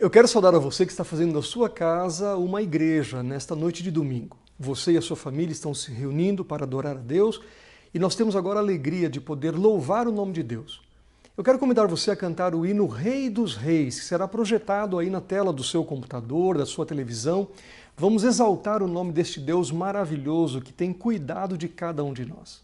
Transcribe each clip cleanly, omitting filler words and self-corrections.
Eu quero saudar a você que está fazendo da sua casa uma igreja nesta noite de domingo. Você e a sua família estão se reunindo para adorar a Deus e nós temos agora a alegria de poder louvar o nome de Deus. Eu quero convidar você a cantar o hino Rei dos Reis, que será projetado aí na tela do seu computador, da sua televisão. Vamos exaltar o nome deste Deus maravilhoso que tem cuidado de cada um de nós.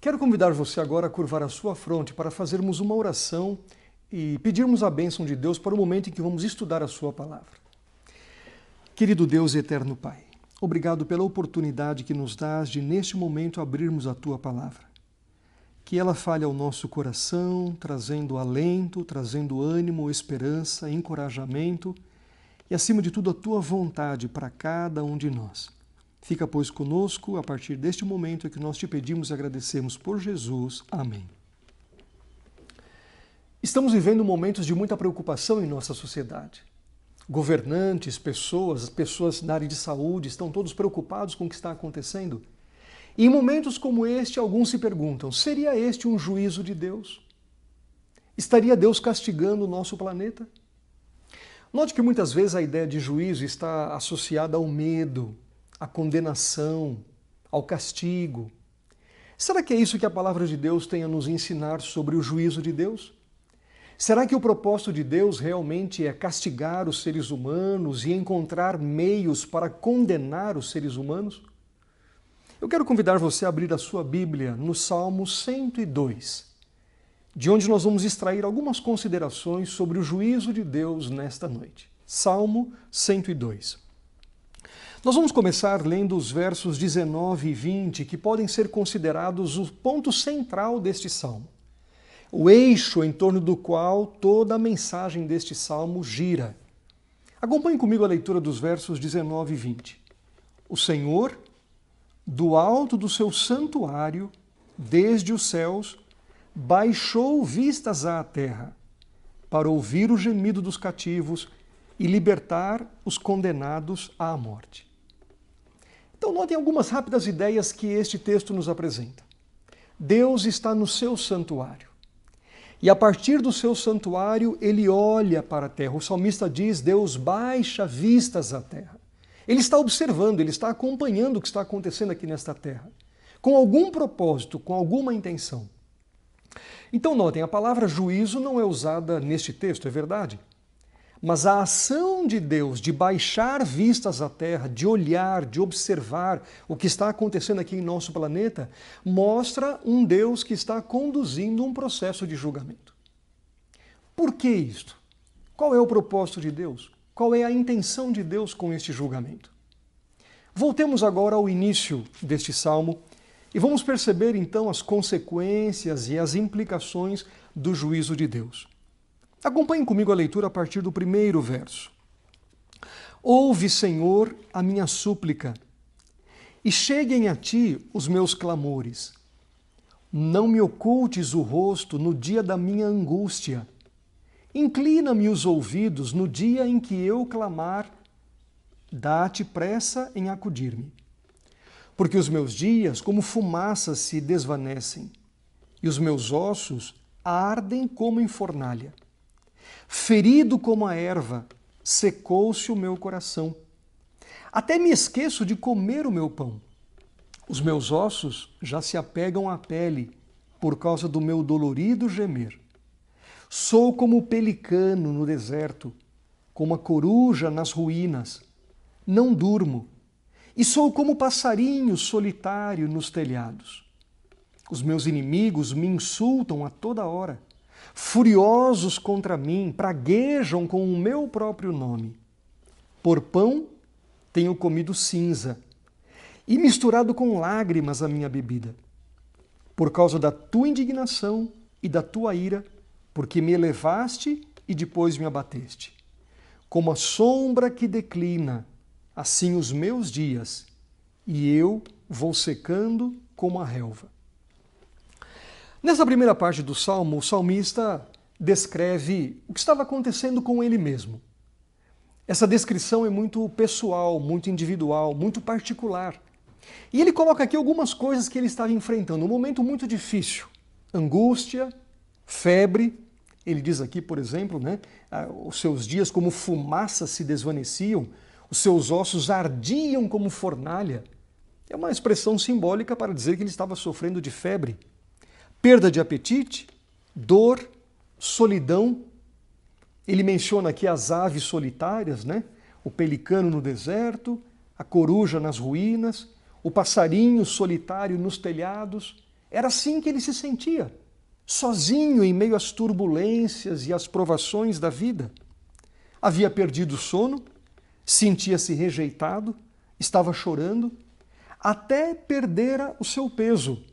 Quero convidar você agora a curvar a sua fronte para fazermos uma oração e pedirmos a bênção de Deus para o momento em que vamos estudar a sua palavra. Querido Deus e eterno Pai, obrigado pela oportunidade que nos dás de neste momento abrirmos a tua palavra. Que ela fale ao nosso coração, trazendo alento, trazendo ânimo, esperança, encorajamento e, acima de tudo, a tua vontade para cada um de nós. Fica, pois, conosco a partir deste momento em que nós te pedimos e agradecemos por Jesus. Amém. Estamos vivendo momentos de muita preocupação em nossa sociedade. Governantes, pessoas na área de saúde estão todos preocupados com o que está acontecendo. E em momentos como este, alguns se perguntam, seria este um juízo de Deus? Estaria Deus castigando o nosso planeta? Note que muitas vezes a ideia de juízo está associada ao medo, à condenação, ao castigo. Será que é isso que a palavra de Deus tem a nos ensinar sobre o juízo de Deus? Será que o propósito de Deus realmente é castigar os seres humanos e encontrar meios para condenar os seres humanos? Eu quero convidar você a abrir a sua Bíblia no Salmo 102, de onde nós vamos extrair algumas considerações sobre o juízo de Deus nesta noite. Salmo 102. Nós vamos começar lendo os versos 19 e 20, que podem ser considerados o ponto central deste salmo, o eixo em torno do qual toda a mensagem deste salmo gira. Acompanhe comigo a leitura dos versos 19 e 20. O Senhor do alto do seu santuário, desde os céus, baixou vistas à terra, para ouvir o gemido dos cativos e libertar os condenados à morte. Então, notem algumas rápidas ideias que este texto nos apresenta. Deus está no seu santuário. E a partir do seu santuário, ele olha para a terra. O salmista diz: Deus baixa vistas à terra. Ele está observando, ele está acompanhando o que está acontecendo aqui nesta terra, com algum propósito, com alguma intenção. Então, notem, a palavra juízo não é usada neste texto, é verdade? Mas a ação de Deus de baixar vistas à terra, de olhar, de observar o que está acontecendo aqui em nosso planeta, mostra um Deus que está conduzindo um processo de julgamento. Por que isto? Qual é o propósito de Deus? Qual é a intenção de Deus com este julgamento? Voltemos agora ao início deste salmo e vamos perceber então as consequências e as implicações do juízo de Deus. Acompanhem comigo a leitura a partir do primeiro verso. Ouve, Senhor, a minha súplica, e cheguem a ti os meus clamores. Não me ocultes o rosto no dia da minha angústia. Inclina-me os ouvidos no dia em que eu clamar. Dá-te pressa em acudir-me. Porque os meus dias, como fumaça, se desvanecem, e os meus ossos ardem como em fornalha. Ferido como a erva, secou-se o meu coração. Até me esqueço de comer o meu pão. Os meus ossos já se apegam à pele por causa do meu dolorido gemer. Sou como o pelicano no deserto, como a coruja nas ruínas. Não durmo, e sou como o passarinho solitário nos telhados. Os meus inimigos me insultam a toda hora. Furiosos contra mim, praguejam com o meu próprio nome. Por pão tenho comido cinza e misturado com lágrimas a minha bebida. Por causa da tua indignação e da tua ira, porque me elevaste e depois me abateste. Como a sombra que declina, assim os meus dias, e eu vou secando como a relva. Nessa primeira parte do Salmo, o salmista descreve o que estava acontecendo com ele mesmo. Essa descrição é muito pessoal, muito individual, muito particular. E ele coloca aqui algumas coisas que ele estava enfrentando. Um momento muito difícil. Angústia, febre. Ele diz aqui, por exemplo, os seus dias como fumaça se desvaneciam, os seus ossos ardiam como fornalha. É uma expressão simbólica para dizer que ele estava sofrendo de febre. Perda de apetite, dor, solidão. Ele menciona aqui as aves solitárias, O pelicano no deserto, a coruja nas ruínas, o passarinho solitário nos telhados. Era assim que ele se sentia, sozinho em meio às turbulências e às provações da vida. Havia perdido o sono, sentia-se rejeitado, estava chorando, até perdera o seu peso.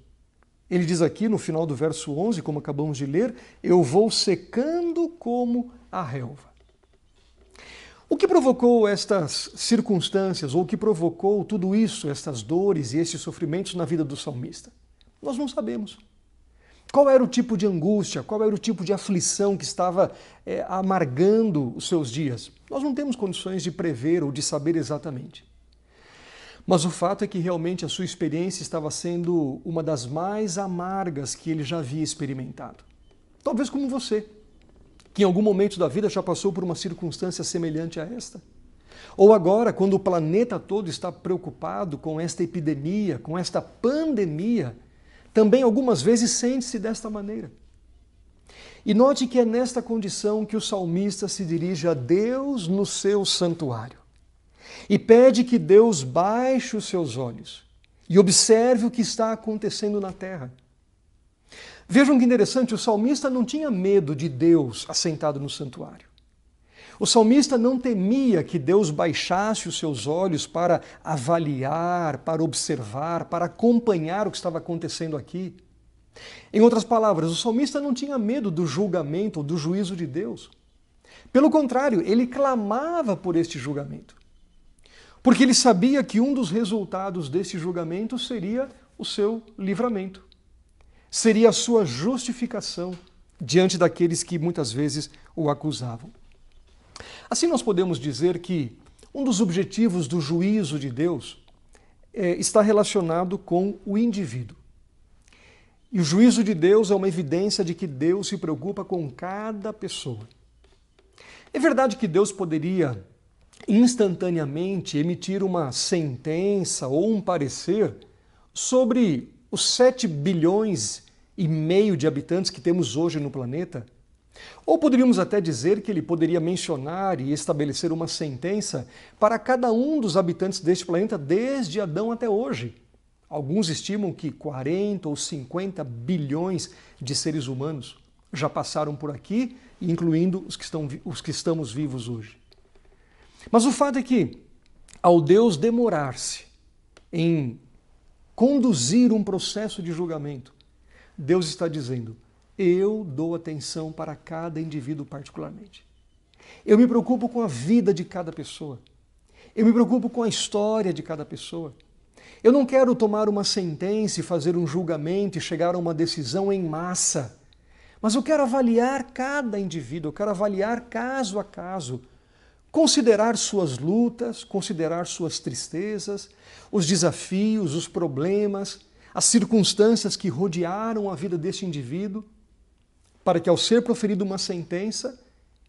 Ele diz aqui no final do verso 11, como acabamos de ler, eu vou secando como a relva. O que provocou estas circunstâncias, ou o que provocou tudo isso, estas dores e estes sofrimentos na vida do salmista? Nós não sabemos. Qual era o tipo de angústia, qual era o tipo de aflição que estava amargando os seus dias? Nós não temos condições de prever ou de saber exatamente. Mas o fato é que realmente a sua experiência estava sendo uma das mais amargas que ele já havia experimentado. Talvez como você, que em algum momento da vida já passou por uma circunstância semelhante a esta. Ou agora, quando o planeta todo está preocupado com esta epidemia, com esta pandemia, também algumas vezes sente-se desta maneira. E note que é nesta condição que o salmista se dirige a Deus no seu santuário. E pede que Deus baixe os seus olhos e observe o que está acontecendo na terra. Vejam que interessante, o salmista não tinha medo de Deus assentado no santuário. O salmista não temia que Deus baixasse os seus olhos para avaliar, para observar, para acompanhar o que estava acontecendo aqui. Em outras palavras, o salmista não tinha medo do julgamento ou do juízo de Deus. Pelo contrário, ele clamava por este julgamento. porque ele sabia que um dos resultados desse julgamento seria o seu livramento, seria a sua justificação diante daqueles que muitas vezes o acusavam. Assim nós podemos dizer que um dos objetivos do juízo de Deus está relacionado com o indivíduo. E o juízo de Deus é uma evidência de que Deus se preocupa com cada pessoa. É verdade que Deus poderia instantaneamente emitir uma sentença ou um parecer sobre os 7 bilhões e meio de habitantes que temos hoje no planeta, ou poderíamos até dizer que ele poderia mencionar e estabelecer uma sentença para cada um dos habitantes deste planeta desde Adão até hoje. Alguns estimam que 40 ou 50 bilhões de seres humanos já passaram por aqui, incluindo os que estamos vivos hoje. Mas o fato é que, ao Deus demorar-se em conduzir um processo de julgamento, Deus está dizendo: eu dou atenção para cada indivíduo particularmente. Eu me preocupo com a vida de cada pessoa. Eu me preocupo com a história de cada pessoa. Eu não quero tomar uma sentença e fazer um julgamento e chegar a uma decisão em massa, mas eu quero avaliar cada indivíduo, eu quero avaliar caso a caso, considerar suas lutas, considerar suas tristezas, os desafios, os problemas, as circunstâncias que rodearam a vida deste indivíduo, para que ao ser proferida uma sentença,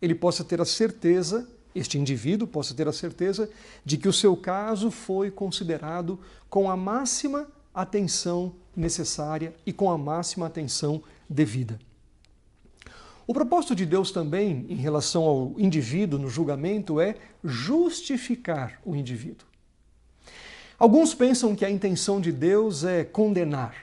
ele possa ter a certeza, este indivíduo possa ter a certeza de que o seu caso foi considerado com a máxima atenção necessária e com a máxima atenção devida. O propósito de Deus também, em relação ao indivíduo no julgamento, é justificar o indivíduo. Alguns pensam que a intenção de Deus é condenar,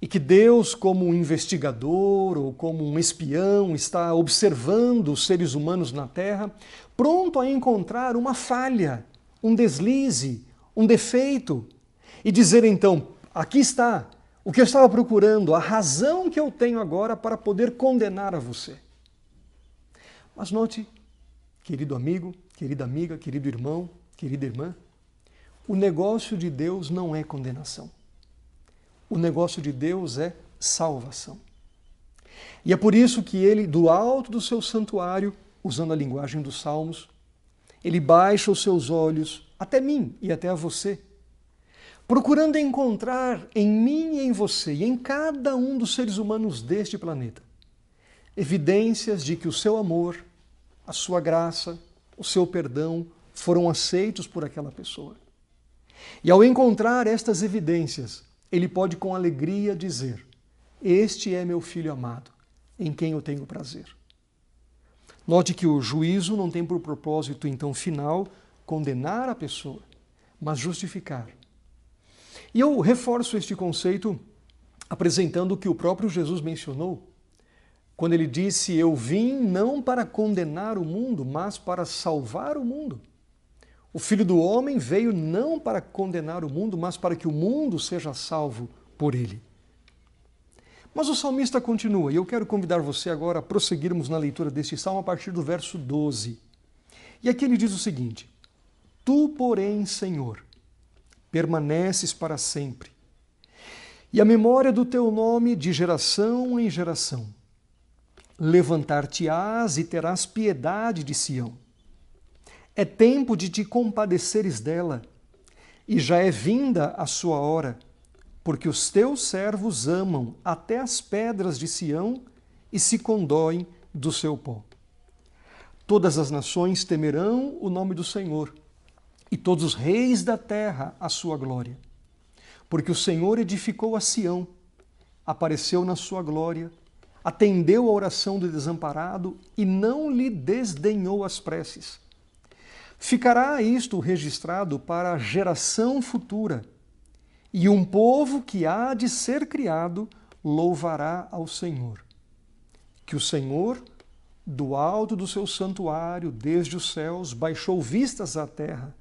e que Deus, como um investigador ou como um espião, está observando os seres humanos na Terra, pronto a encontrar uma falha, um deslize, um defeito, e dizer então: aqui está o que eu estava procurando, a razão que eu tenho agora para poder condenar a você. Mas note, querido amigo, querida amiga, querido irmão, querida irmã, o negócio de Deus não é condenação. O negócio de Deus é salvação. E é por isso que ele, do alto do seu santuário, usando a linguagem dos Salmos, ele baixa os seus olhos até mim e até a você, procurando encontrar em mim e em você e em cada um dos seres humanos deste planeta evidências de que o seu amor, a sua graça, o seu perdão foram aceitos por aquela pessoa. E ao encontrar estas evidências, ele pode com alegria dizer: este é meu filho amado, em quem eu tenho prazer. Note que o juízo não tem por propósito, então, final, condenar a pessoa, mas justificar. E eu reforço este conceito apresentando o que o próprio Jesus mencionou, quando ele disse: eu vim não para condenar o mundo, mas para salvar o mundo. O Filho do Homem veio não para condenar o mundo, mas para que o mundo seja salvo por ele. Mas o salmista continua, e eu quero convidar você agora a prosseguirmos na leitura deste salmo a partir do verso 12. E aqui ele diz o seguinte: tu, porém, Senhor, permaneces para sempre, e a memória do teu nome de geração em geração. Levantar-te-ás e terás piedade de Sião. É tempo de te compadeceres dela, e já é vinda a sua hora, porque os teus servos amam até as pedras de Sião e se condoem do seu pó. Todas as nações temerão o nome do Senhor, e todos os reis da terra a sua glória. Porque o Senhor edificou a Sião, apareceu na sua glória, atendeu a oração do desamparado e não lhe desdenhou as preces. Ficará isto registrado para a geração futura, e um povo que há de ser criado louvará ao Senhor. Que o Senhor, do alto do seu santuário, desde os céus, baixou vistas à terra,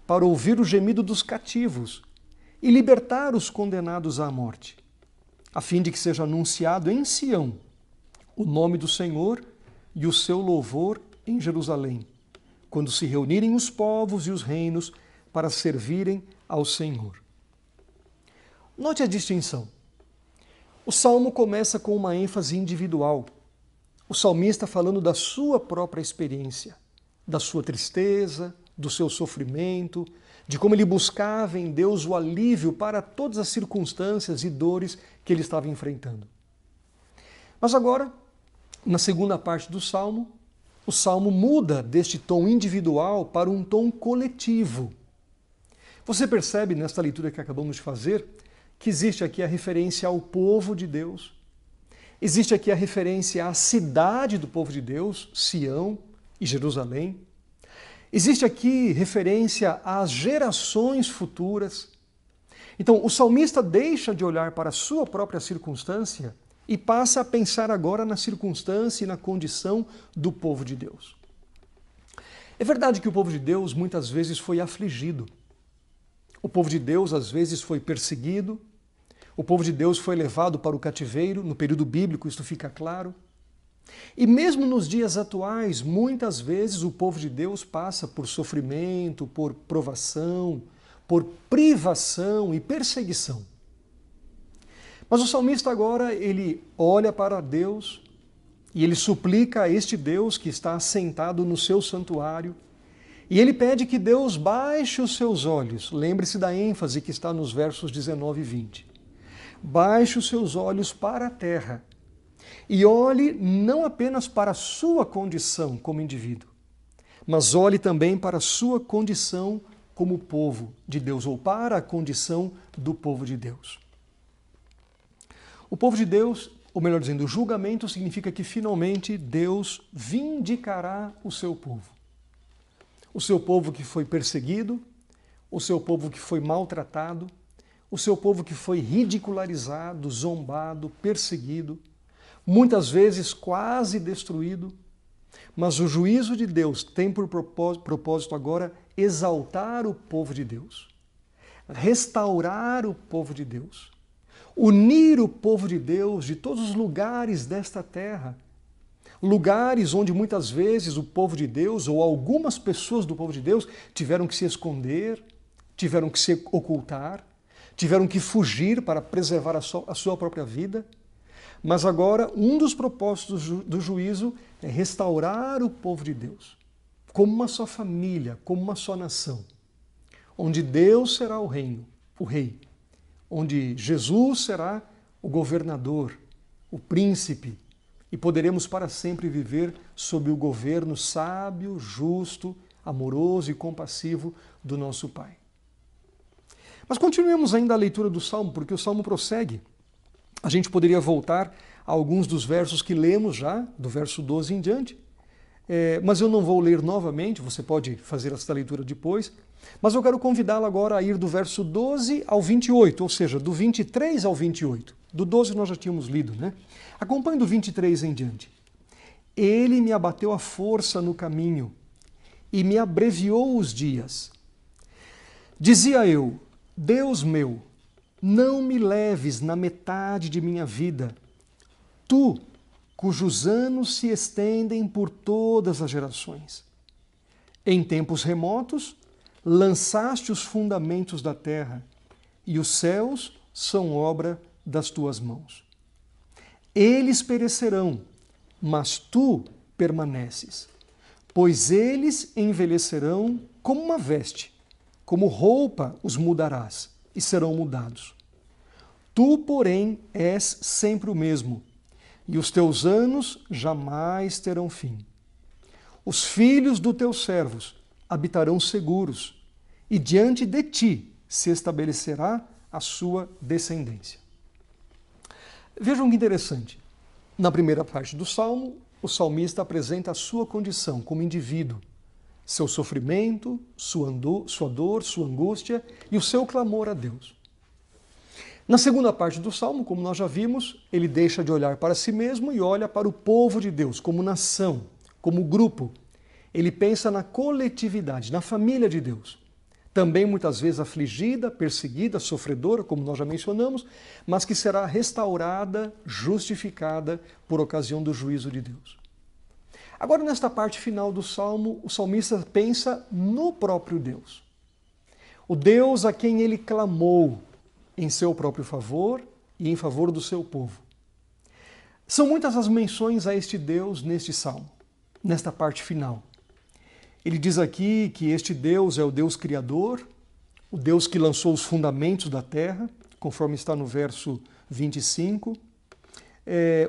para ouvir o gemido dos cativos e libertar os condenados à morte, a fim de que seja anunciado em Sião o nome do Senhor e o seu louvor em Jerusalém, quando se reunirem os povos e os reinos para servirem ao Senhor. Note a distinção. O salmo começa com uma ênfase individual. O salmista falando da sua própria experiência, da sua tristeza, do seu sofrimento, de como ele buscava em Deus o alívio para todas as circunstâncias e dores que ele estava enfrentando. Mas agora, na segunda parte do salmo, o salmo muda deste tom individual para um tom coletivo. Você percebe nesta leitura que acabamos de fazer que existe aqui a referência ao povo de Deus, existe aqui a referência à cidade do povo de Deus, Sião e Jerusalém, existe aqui referência às gerações futuras. Então, o salmista deixa de olhar para a sua própria circunstância e passa a pensar agora na circunstância e na condição do povo de Deus. É verdade que o povo de Deus muitas vezes foi afligido. O povo de Deus às vezes foi perseguido. O povo de Deus foi levado para o cativeiro, no período bíblico isto fica claro. E mesmo nos dias atuais, muitas vezes o povo de Deus passa por sofrimento, por provação, por privação e perseguição. Mas o salmista agora, ele olha para Deus e ele suplica a este Deus que está assentado no seu santuário e ele pede que Deus baixe os seus olhos. Lembre-se da ênfase que está nos versos 19 e 20. Baixe os seus olhos para a terra e olhe não apenas para a sua condição como indivíduo, mas olhe também para a sua condição como povo de Deus, ou para a condição do povo de Deus. O povo de Deus, ou melhor dizendo, o julgamento significa que finalmente Deus vindicará o seu povo. O seu povo que foi perseguido, o seu povo que foi maltratado, o seu povo que foi ridicularizado, zombado, perseguido, muitas vezes quase destruído, mas o juízo de Deus tem por propósito agora exaltar o povo de Deus, restaurar o povo de Deus, unir o povo de Deus de todos os lugares desta terra, lugares onde muitas vezes o povo de Deus ou algumas pessoas do povo de Deus tiveram que se esconder, tiveram que se ocultar, tiveram que fugir para preservar a sua própria vida. Mas agora, um dos propósitos do juízo é restaurar o povo de Deus, como uma só família, como uma só nação, onde Deus será o reino, o rei, onde Jesus será o governador, o príncipe, e poderemos para sempre viver sob o governo sábio, justo, amoroso e compassivo do nosso Pai. Mas continuemos ainda a leitura do Salmo, porque o Salmo prossegue. A gente poderia voltar a alguns dos versos que lemos já, do verso 12 em diante, mas eu não vou ler novamente, você pode fazer esta leitura depois, mas eu quero convidá-lo agora a ir do verso 12 ao 28, ou seja, do 23 ao 28. Do 12 nós já tínhamos lido, né? Acompanhe do 23 em diante. Ele me abateu a força no caminho e me abreviou os dias. Dizia eu, Deus meu, não me leves na metade de minha vida, tu, cujos anos se estendem por todas as gerações. Em tempos remotos, lançaste os fundamentos da terra, e os céus são obra das tuas mãos. Eles perecerão, mas tu permaneces, pois eles envelhecerão como uma veste, como roupa os mudarás, e serão mudados. Tu, porém, és sempre o mesmo, e os teus anos jamais terão fim. Os filhos dos teus servos habitarão seguros, e diante de ti se estabelecerá a sua descendência. Vejam que interessante. Na primeira parte do Salmo, o salmista apresenta a sua condição como indivíduo, seu sofrimento, sua dor, sua angústia e o seu clamor a Deus. Na segunda parte do Salmo, como nós já vimos, ele deixa de olhar para si mesmo e olha para o povo de Deus, como nação, como grupo. Ele pensa na coletividade, na família de Deus. Também muitas vezes afligida, perseguida, sofredora, como nós já mencionamos, mas que será restaurada, justificada por ocasião do juízo de Deus. Agora, nesta parte final do Salmo, o salmista pensa no próprio Deus. O Deus a quem ele clamou em seu próprio favor e em favor do seu povo. São muitas as menções a este Deus neste Salmo, nesta parte final. Ele diz aqui que este Deus é o Deus Criador, o Deus que lançou os fundamentos da terra, conforme está no verso 25,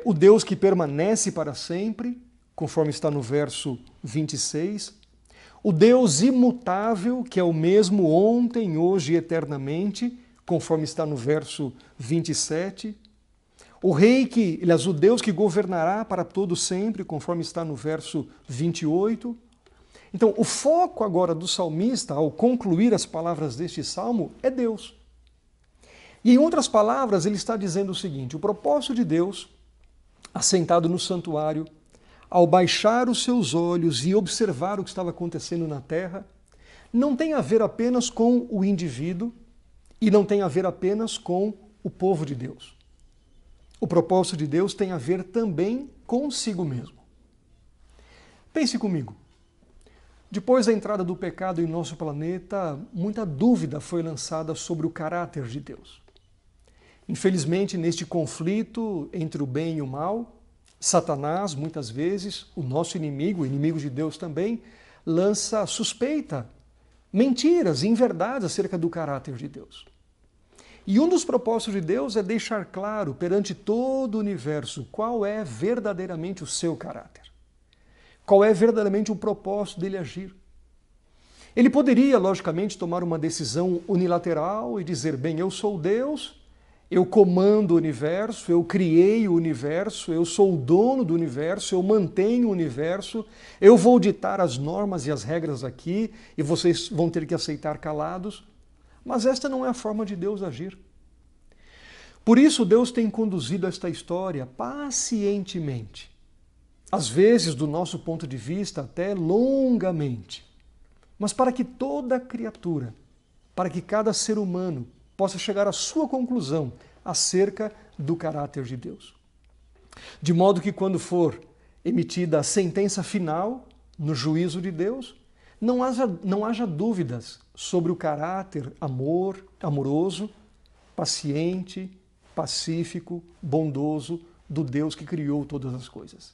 o Deus que permanece para sempre, conforme está no verso 26, o Deus imutável, que é o mesmo ontem, hoje e eternamente, conforme está no verso 27, o Deus que governará para todo sempre, conforme está no verso 28. Então, o foco agora do salmista, ao concluir as palavras deste salmo, é Deus. E em outras palavras, ele está dizendo o seguinte: o propósito de Deus, assentado no santuário, ao baixar os seus olhos e observar o que estava acontecendo na terra, não tem a ver apenas com o indivíduo e não tem a ver apenas com o povo de Deus. O propósito de Deus tem a ver também consigo mesmo. Pense comigo. Depois da entrada do pecado em nosso planeta, muita dúvida foi lançada sobre o caráter de Deus. Infelizmente, neste conflito entre o bem e o mal, Satanás, muitas vezes, o nosso inimigo, o inimigo de Deus também, lança suspeita, mentiras, inverdades acerca do caráter de Deus. E um dos propósitos de Deus é deixar claro perante todo o universo qual é verdadeiramente o seu caráter. Qual é verdadeiramente o propósito dele agir. Ele poderia, logicamente, tomar uma decisão unilateral e dizer, bem, eu sou Deus, eu comando o universo, eu criei o universo, eu sou o dono do universo, eu mantenho o universo, eu vou ditar as normas e as regras aqui e vocês vão ter que aceitar calados. Mas esta não é a forma de Deus agir. Por isso, Deus tem conduzido esta história pacientemente. Às vezes, do nosso ponto de vista, até longamente. Mas para que toda criatura, para que cada ser humano possa chegar à sua conclusão acerca do caráter de Deus. De modo que quando for emitida a sentença final no juízo de Deus, não haja dúvidas sobre o caráter amoroso, paciente, pacífico, bondoso do Deus que criou todas as coisas.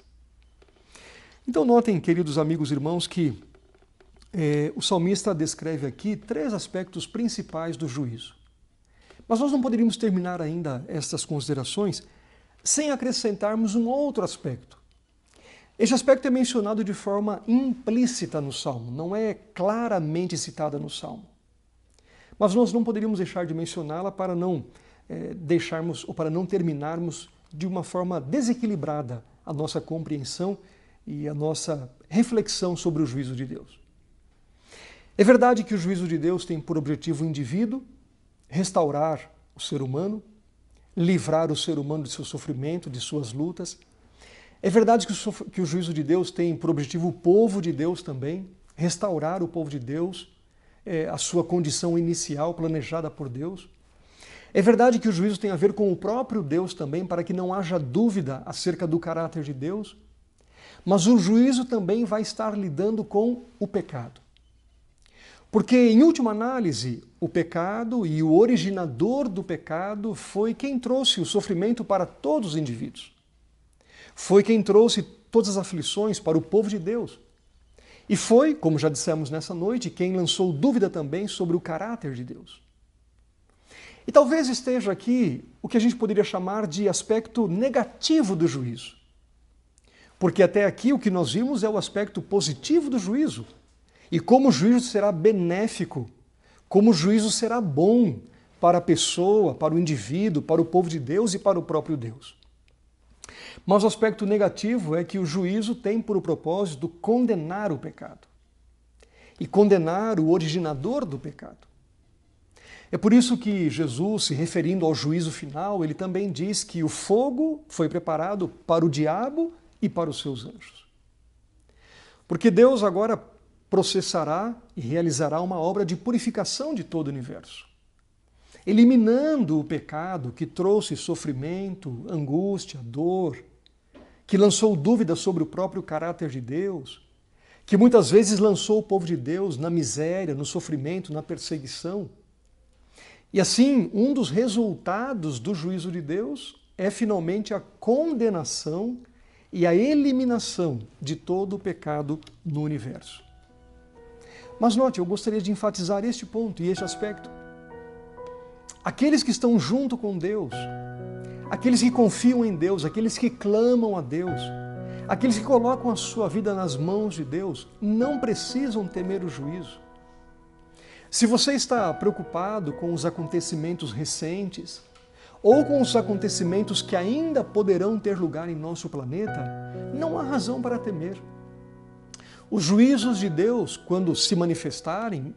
Então notem, queridos amigos e irmãos, que o salmista descreve aqui 3 aspectos principais do juízo. Mas nós não poderíamos terminar ainda estas considerações sem acrescentarmos um outro aspecto. Este aspecto é mencionado de forma implícita no Salmo, não é claramente citada no Salmo. Mas nós não poderíamos deixar de mencioná-la para não para não terminarmos de uma forma desequilibrada a nossa compreensão e a nossa reflexão sobre o juízo de Deus. É verdade que o juízo de Deus tem por objetivo o indivíduo, restaurar o ser humano, livrar o ser humano de seu sofrimento, de suas lutas. É verdade que o juízo de Deus tem por objetivo o povo de Deus também, restaurar o povo de Deus, a sua condição inicial planejada por Deus. É verdade que o juízo tem a ver com o próprio Deus também, para que não haja dúvida acerca do caráter de Deus. Mas o juízo também vai estar lidando com o pecado. Porque, em última análise, o pecado e o originador do pecado foi quem trouxe o sofrimento para todos os indivíduos. Foi quem trouxe todas as aflições para o povo de Deus. E foi, como já dissemos nessa noite, quem lançou dúvida também sobre o caráter de Deus. E talvez esteja aqui o que a gente poderia chamar de aspecto negativo do juízo. Porque até aqui o que nós vimos é o aspecto positivo do juízo. E como o juízo será benéfico, como o juízo será bom para a pessoa, para o indivíduo, para o povo de Deus e para o próprio Deus. Mas o aspecto negativo é que o juízo tem por propósito condenar o pecado. E condenar o originador do pecado. É por isso que Jesus, se referindo ao juízo final, ele também diz que o fogo foi preparado para o diabo e para os seus anjos. Porque Deus agora processará e realizará uma obra de purificação de todo o universo, eliminando o pecado que trouxe sofrimento, angústia, dor, que lançou dúvidas sobre o próprio caráter de Deus, que muitas vezes lançou o povo de Deus na miséria, no sofrimento, na perseguição. E assim, um dos resultados do juízo de Deus é finalmente a condenação e a eliminação de todo o pecado no universo. Mas note, eu gostaria de enfatizar este ponto e este aspecto. Aqueles que estão junto com Deus, aqueles que confiam em Deus, aqueles que clamam a Deus, aqueles que colocam a sua vida nas mãos de Deus, não precisam temer o juízo. Se você está preocupado com os acontecimentos recentes, ou com os acontecimentos que ainda poderão ter lugar em nosso planeta, não há razão para temer. Os juízos de Deus, quando se manifestarem,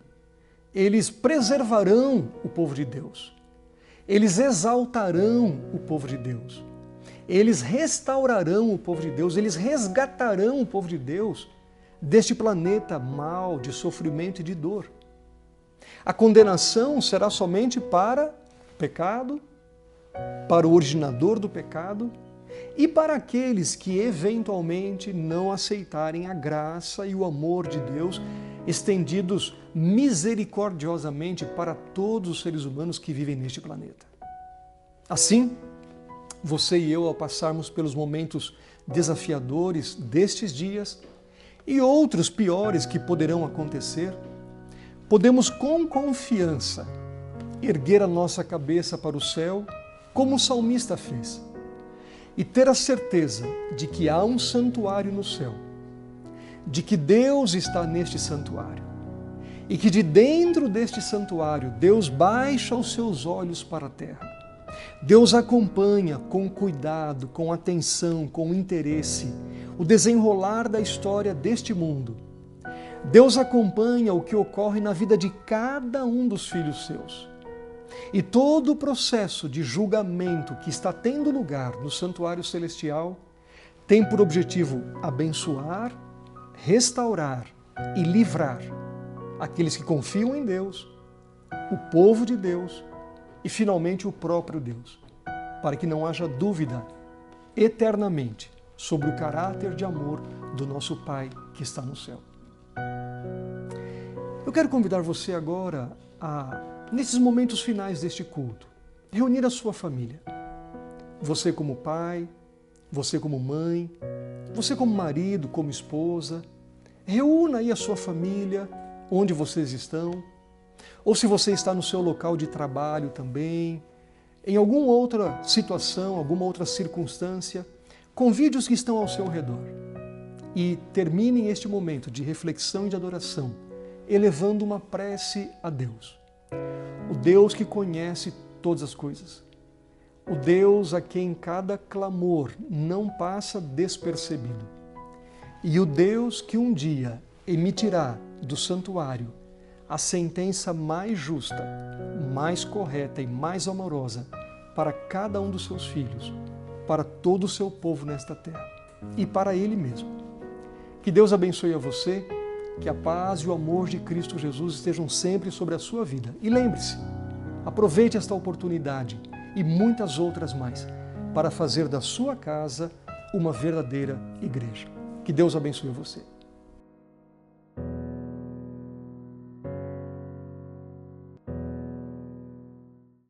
eles preservarão o povo de Deus. Eles exaltarão o povo de Deus. Eles restaurarão o povo de Deus. Eles resgatarão o povo de Deus deste planeta mau, de sofrimento e de dor. A condenação será somente para o pecado, para o originador do pecado e para aqueles que eventualmente não aceitarem a graça e o amor de Deus estendidos misericordiosamente para todos os seres humanos que vivem neste planeta. Assim, você e eu, ao passarmos pelos momentos desafiadores destes dias e outros piores que poderão acontecer, podemos com confiança erguer a nossa cabeça para o céu, como o salmista fez, e ter a certeza de que há um santuário no céu, de que Deus está neste santuário, e que de dentro deste santuário Deus baixa os seus olhos para a terra. Deus acompanha com cuidado, com atenção, com interesse, o desenrolar da história deste mundo. Deus acompanha o que ocorre na vida de cada um dos filhos seus. E todo o processo de julgamento que está tendo lugar no santuário celestial tem por objetivo abençoar, restaurar e livrar aqueles que confiam em Deus, o povo de Deus e, finalmente, o próprio Deus, para que não haja dúvida eternamente sobre o caráter de amor do nosso Pai que está no céu. Eu quero convidar você agora a, nesses momentos finais deste culto, reunir a sua família. Você como pai, você como mãe, você como marido, como esposa. Reúna aí a sua família, onde vocês estão. Ou se você está no seu local de trabalho também, em alguma outra situação, alguma outra circunstância, convide os que estão ao seu redor. E terminem este momento de reflexão e de adoração, elevando uma prece a Deus. O Deus que conhece todas as coisas. O Deus a quem cada clamor não passa despercebido. E o Deus que um dia emitirá do santuário a sentença mais justa, mais correta e mais amorosa para cada um dos seus filhos, para todo o seu povo nesta terra e para Ele mesmo. Que Deus abençoe a você, que a paz e o amor de Cristo Jesus estejam sempre sobre a sua vida. E lembre-se, aproveite esta oportunidade e muitas outras mais para fazer da sua casa uma verdadeira igreja. Que Deus abençoe você.